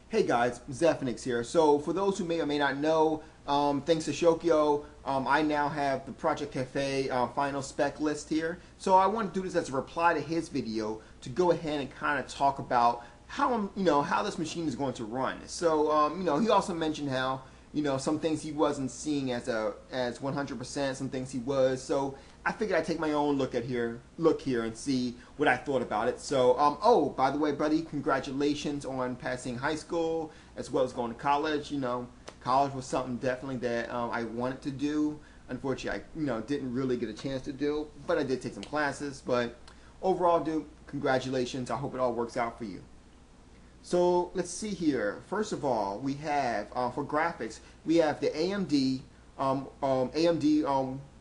Hey guys, Zephyrnix here. So for those who may or may not know, thanks to Shokio, I now have the Project Cafe final spec list here. So I want to do this as a reply to his video to go ahead and kind of talk about how how this machine is going to run. So he also mentioned how some things he wasn't seeing as 100%, some things he was. So I figured I'd take my own look here and see what I thought about it. So oh, by the way, buddy, congratulations on passing high school as well as going to college. College was something definitely that I wanted to do. Unfortunately, I didn't really get a chance to do, but I did take some classes. But overall, dude, congratulations. I hope it all works out for you. So let's see here. First of all, we have for graphics, we have the AMD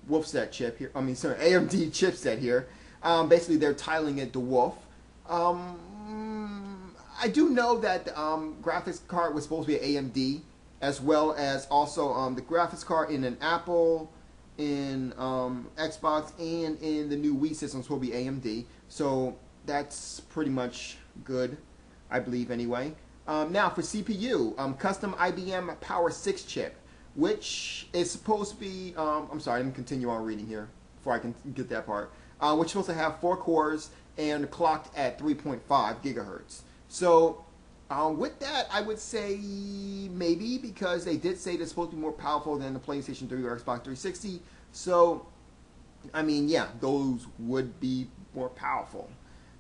Wolfset chip here. AMD chipset here. Basically, they're titling it the Wolf. I do know that the graphics card was supposed to be AMD, as well as also the graphics card in an Apple, in Xbox, and in the new Wii system will be AMD. So that's pretty much good, I believe anyway. Now for CPU, custom IBM Power 6 chip, which is supposed to be, I'm sorry, let me continue on reading here before I can get that part. Which is supposed to have 4 cores and clocked at 3.5 gigahertz. So with that, I would say maybe, because they did say it's supposed to be more powerful than the PlayStation 3 or Xbox 360. So, I mean, yeah, those would be more powerful.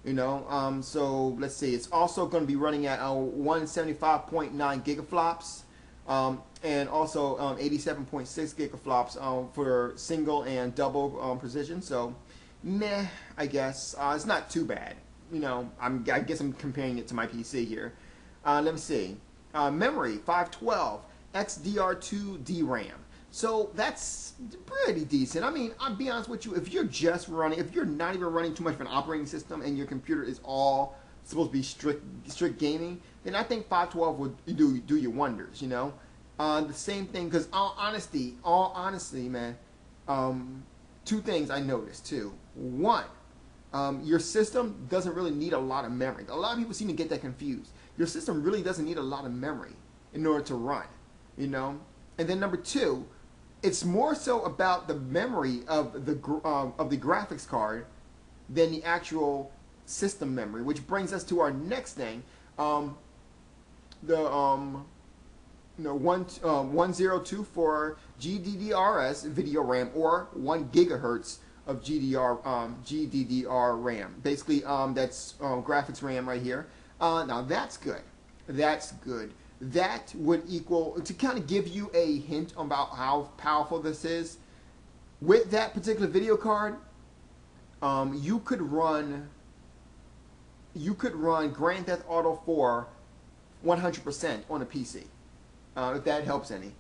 So let's see. It's also going to be running at 175.9 gigaflops. And also 87.6 gigaflops for single and double precision. So, meh, I guess. It's not too bad. I guess I'm comparing it to my PC here. Let me see. Memory, 512, XDR2 DRAM. So that's pretty decent. I mean, I'll be honest with you, if you're not even running too much of an operating system and your computer is all supposed to be strict gaming, then I think 512 would do you wonders, The same thing, because all honesty, man, 2 things I noticed too. One, your system doesn't really need a lot of memory. A lot of people seem to get that confused. Your system really doesn't need a lot of memory in order to run, And then number 2, it's more so about the memory of the graphics card than the actual system memory, which brings us to our next thing. The 1024 GDDRS video RAM, or 1 gigahertz of GDDR RAM. Basically, that's graphics RAM right here. Now that's good. That's good. That would equal, to kind of give you a hint about how powerful this is. With that particular video card, you could run Grand Theft Auto 4 100% on a PC, if that helps any.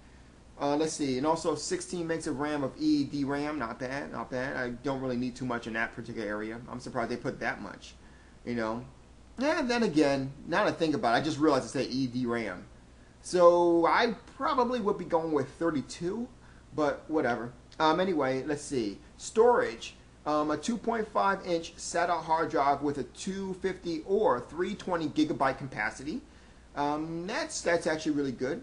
Let's see, and also 16 megs of RAM of EED RAM, not bad, not bad. I don't really need too much in that particular area. I'm surprised they put that much, And then again, now that I think about it, I just realized it said EED RAM. So I probably would be going with 32, but whatever. Anyway, let's see. Storage, a 2.5-inch SATA hard drive with a 250 or 320 gigabyte capacity. That's actually really good.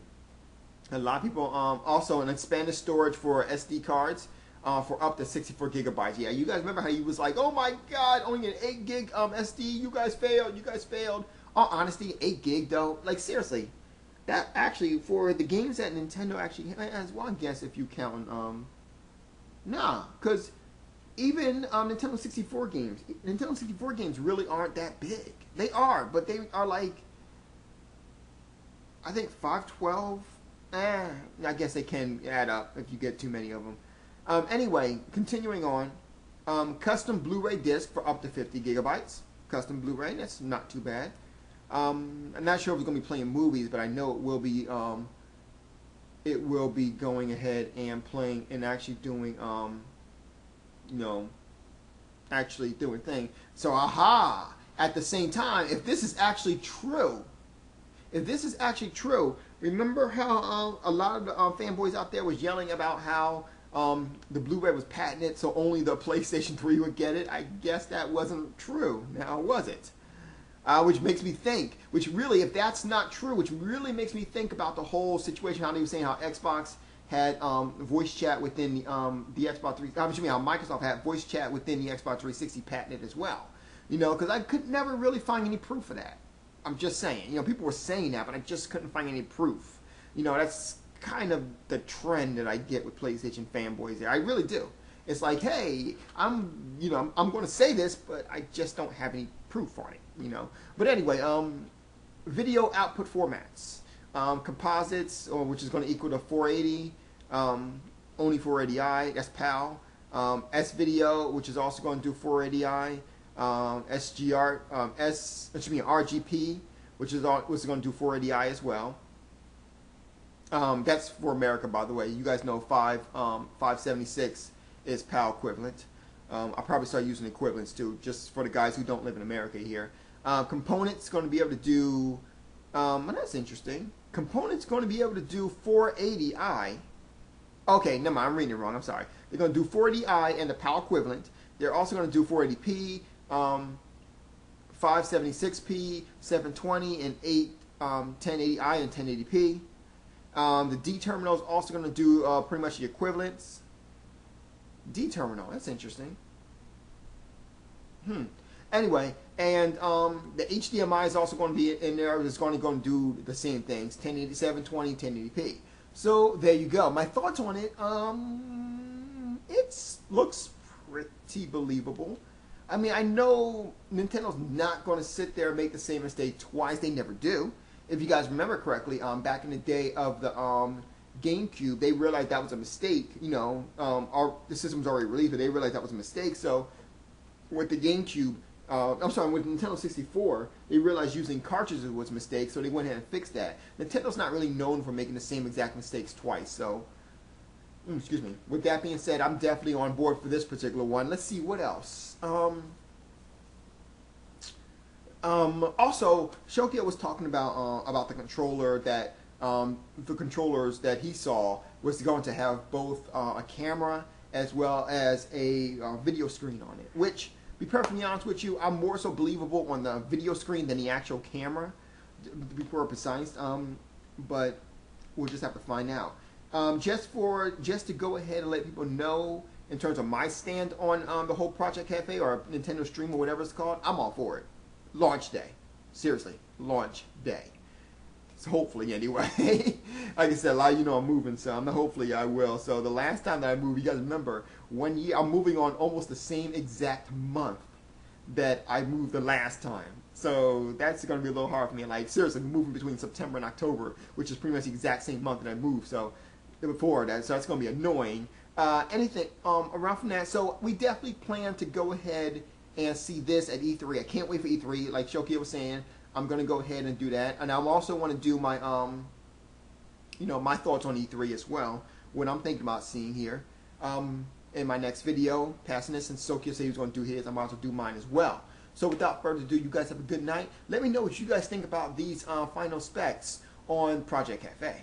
A lot of people also an expanded storage for SD cards for up to 64 gigabytes. Yeah, you guys remember how you was like, oh my God, only an 8 gig SD. You guys failed. All honesty, 8 gig though. Like seriously, that actually for the games that Nintendo actually has. Well, I guess if you count, nah, because even Nintendo 64 games really aren't that big. They are, but they are like, I think 512. I guess they can add up if you get too many of them. Anyway, continuing on, custom Blu-ray disc for up to 50 gigabytes. Custom Blu-ray, that's not too bad. I'm not sure if it's going to be playing movies, but I know it will be. It will be going ahead and playing and actually doing, actually doing thing. So, aha! At the same time, if this is actually true, remember how a lot of the fanboys out there was yelling about how the Blu-ray was patented, so only the PlayStation 3 would get it? I guess that wasn't true. Now, was it? which makes me think, which really, if that's not true, which really makes me think about the whole situation, how they were saying how Xbox had voice chat within the Xbox 3, how Microsoft had voice chat within the Xbox 360 patented as well. You know, because I could never really find any proof of that. I'm just saying, you know, people were saying that, but I just couldn't find any proof. You know, that's kind of the trend that I get with PlayStation fanboys there. I really do. It's like, hey, I'm going to say this, but I just don't have any proof on it, you know. But anyway, video output formats. Composites, which is going to equal to 480, only 480i, that's PAL. S-video, which is also going to do 480i. RGP, which is going to do 480i as well. That's for America, by the way. You guys know 576 is PAL equivalent. I'll probably start using equivalents too, just for the guys who don't live in America here. Components going to be able to do, that's interesting. Components going to be able to do 480i. Okay, never mind, I'm reading it wrong, I'm sorry. They're going to do 480i and the PAL equivalent. They're also going to do 480p, 576p, 720, and 1080i and 1080p. The D terminal is also going to do pretty much the equivalents. D terminal, that's interesting. Anyway, and the HDMI is also going to be in there. It's going to do the same things: 1080, 720, 1080p. So there you go. My thoughts on it. It looks pretty believable. I mean, I know Nintendo's not going to sit there and make the same mistake twice. They never do. If you guys remember correctly, back in the day of the GameCube, they realized that was a mistake. You know, the system was already released, but they realized that was a mistake. So with the GameCube, with Nintendo 64, they realized using cartridges was a mistake, so they went ahead and fixed that. Nintendo's not really known for making the same exact mistakes twice, so... excuse me. With that being said, I'm definitely on board for this particular one. Let's see what else. Also, Shokio was talking about the controller that the controllers that he saw was going to have both a camera as well as a video screen on it. Which, to be perfectly honest with you, I'm more so believable on the video screen than the actual camera, to be precise. But we'll just have to find out. Just to go ahead and let people know in terms of my stand on the whole Project Cafe or Nintendo Stream or whatever it's called, I'm all for it. Launch day. Seriously, launch day. So hopefully, anyway. Like I said, a lot of you know I'm moving some. Hopefully I will. So the last time that I moved, you guys remember, 1 year, I'm moving on almost the same exact month that I moved the last time. So that's going to be a little hard for me. Like, seriously, moving between September and October, which is pretty much the exact same month that I moved. So before that, so that's going to be annoying. Anything around from that. So we definitely plan to go ahead and see this at E3. I can't wait for E3. Like Shokio was saying, I'm going to go ahead and do that. And I also want to do my, my thoughts on E3 as well. What I'm thinking about seeing here. In my next video, passing this, since Shokio said he was going to do his, I'm about to do mine as well. So without further ado, you guys have a good night. Let me know what you guys think about these final specs on Project Cafe.